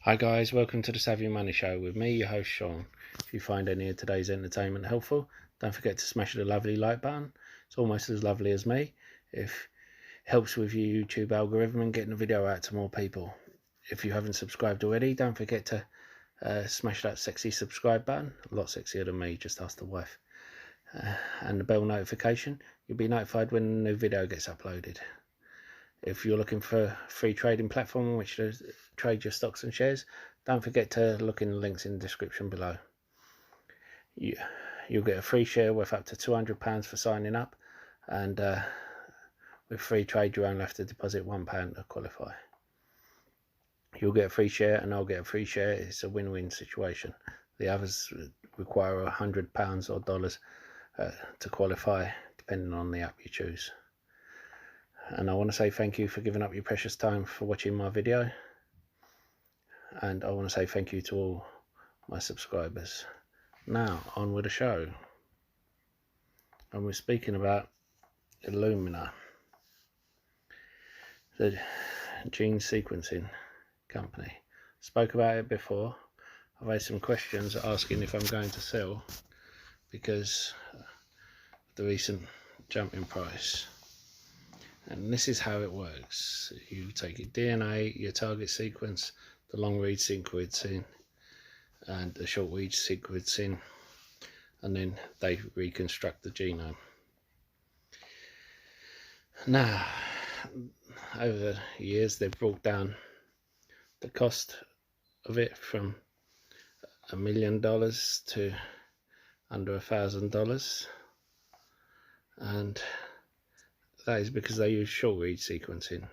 Hi guys, welcome to the Savvy Money Show with me, your host Sean. If you find any of today's entertainment helpful, don't forget to smash the lovely like button. It's almost as lovely as me. It helps with your YouTube algorithm and getting the video out to more people. If you haven't subscribed already, don't forget to smash that sexy subscribe button. A lot sexier than me, just ask the wife. And the bell notification. You'll be notified when a new video gets uploaded. If you're looking for a free trading platform in which to trade your stocks and shares, don't forget to look in the links in the description below. You'll get a free share worth up to £200 for signing up, and with free trade you only have to deposit £1 to qualify. You'll get a free share and I'll get a free share. It's a win-win situation. The others require £100 or dollars to qualify, depending on the app you choose. And I want to say thank you for giving up your precious time for watching my video, and I want to say thank you to all my subscribers. Now on with the show, and we're speaking about Illumina, the gene sequencing company. Spoke about it before. I've had some questions asking if I'm going to sell because of the recent jump in price. And this is how it works. You take your DNA, your target sequence, the long read sequencing and the short read sequencing, and then they reconstruct the genome. Now, over the years they've brought down the cost of it from $1 million to under $1,000, and that is because they use short read sequencing.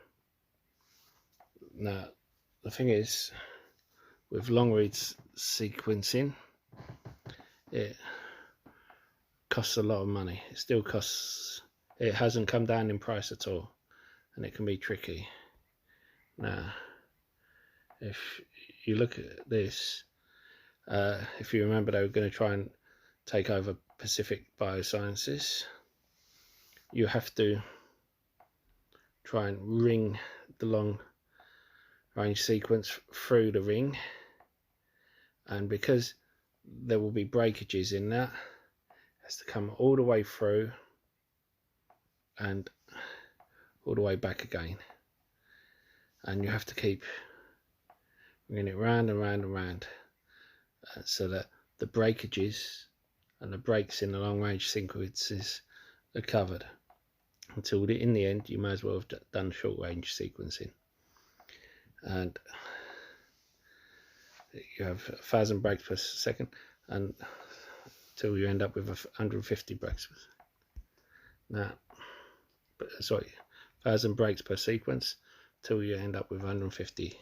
Now the thing is, with long read sequencing, it costs a lot of money. It still costs, it hasn't come down in price at all, and it can be tricky. Now if you look at this, if you remember, they were going to try and take over Pacific Biosciences. You have to try and ring the long range sequence through the ring, and because there will be breakages in that, it has to come all the way through and all the way back again, and you have to keep ringing it round and round and round, so that the breakages and the breaks in the long range sequences are covered, until in the end you may as well have done short range sequencing. And you have 1,000 breaks per second and until you end up with 150 breaks per second. Now, sorry, 1,000 breaks per sequence till you end up with 150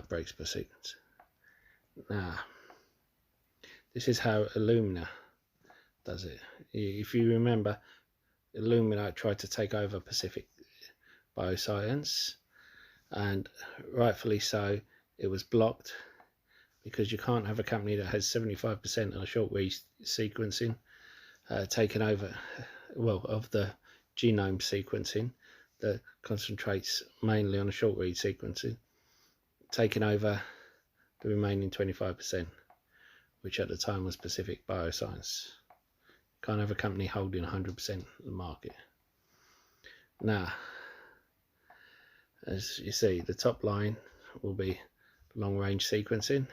breaks per sequence. Now, this is how Illumina does it. If you remember, Illumina tried to take over Pacific Bioscience, and rightfully so. It was blocked because you can't have a company that has 75% of the short read sequencing taken over, well, of the genome sequencing that concentrates mainly on the short read sequencing, taking over the remaining 25%, which at the time was Pacific Bioscience. Can't have a company holding 100% of the market. Now, as you see, the top line will be long range sequencing,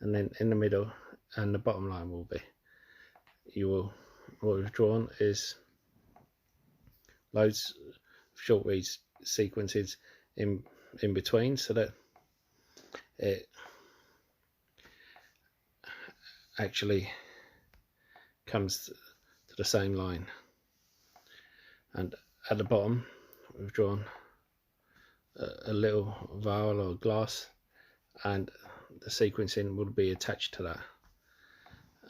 and then in the middle and the bottom line will be, what we've drawn is loads of short read sequences in between, so that it actually comes to the same line. And at the bottom we've drawn a little vial or glass, and the sequencing will be attached to that,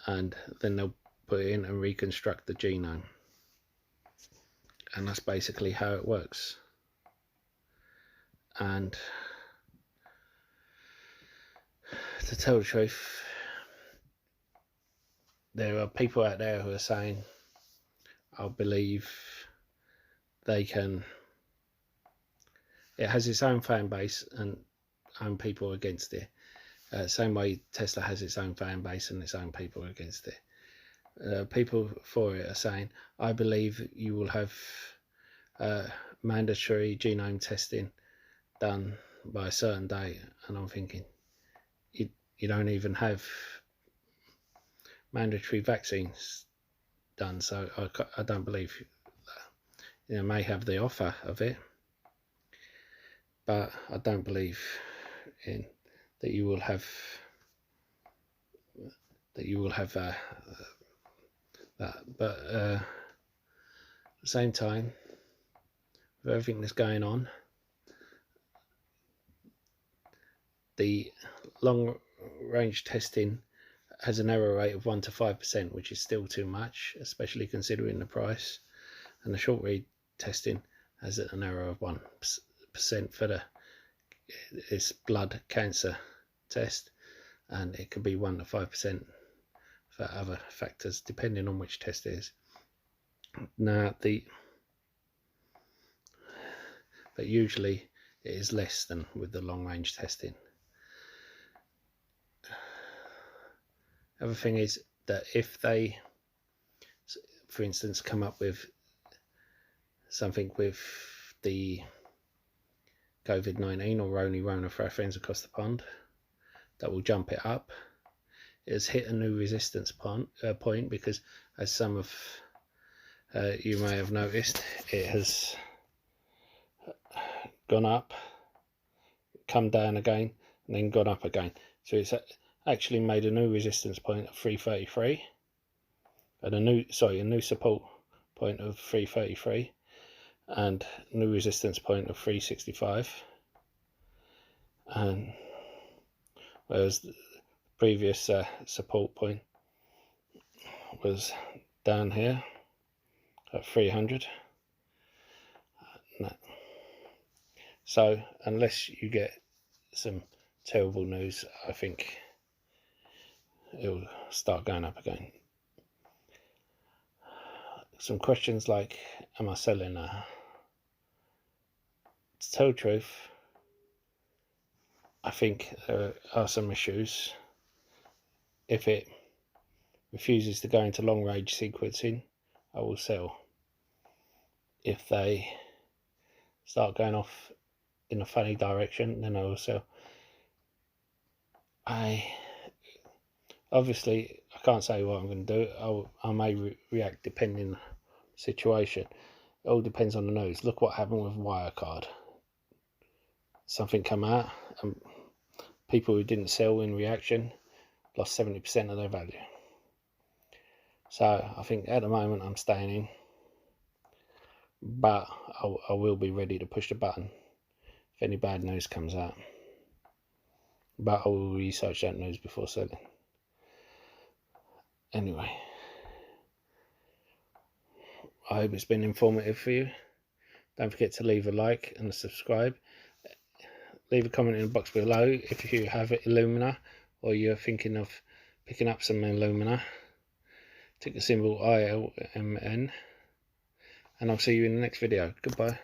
and then they'll put it in and reconstruct the genome. And that's basically how it works. And to tell the truth, there are people out there who are saying, I believe they can, it has its own fan base, and own people against it. Same way Tesla has its own fan base and its own people against it. People for it are saying, I believe you will have mandatory genome testing done by a certain date, and I'm thinking, you don't even have mandatory vaccines done, so I don't believe that. May have the offer of it, but I don't believe in that you will have that. But at the same time, with everything that's going on, the long range testing has an error rate of 1 to 5%, which is still too much, especially considering the price. And the short read testing has an error of 1% for this blood cancer test, and it could be 1 to 5% for other factors, depending on which test it is. Now, but usually it is less than with the long range testing. Other thing is that if they, for instance, come up with something with the COVID-19 or Rona for our friends across the pond that will jump it up, it has hit a new resistance point because, as some of you may have noticed, it has gone up, come down again, and then gone up again. So it's actually made a new resistance point of 333 and a new support point of 333 and new resistance point of 365, and whereas the previous support point was down here at 300. So unless you get some terrible news, I think it'll start going up again. Some questions like, am I selling now? To tell the truth, I think there are some issues. If it refuses to go into long range sequencing, I will sell. If they start going off in a funny direction, then I will sell. Obviously I can't say what I'm going to do. I may react depending on the situation. It all depends on the news. Look what happened with Wirecard. Something come out and people who didn't sell in reaction lost 70% of their value. So I think at the moment I'm staying in, but I will be ready to push the button if any bad news comes out. But I will research that news before selling. Anyway, I hope it's been informative for you. Don't forget to leave a like and a subscribe. Leave a comment in the box below if you have Illumina or you're thinking of picking up some Illumina. Tick the symbol ILMN, and I'll see you in the next video. Goodbye.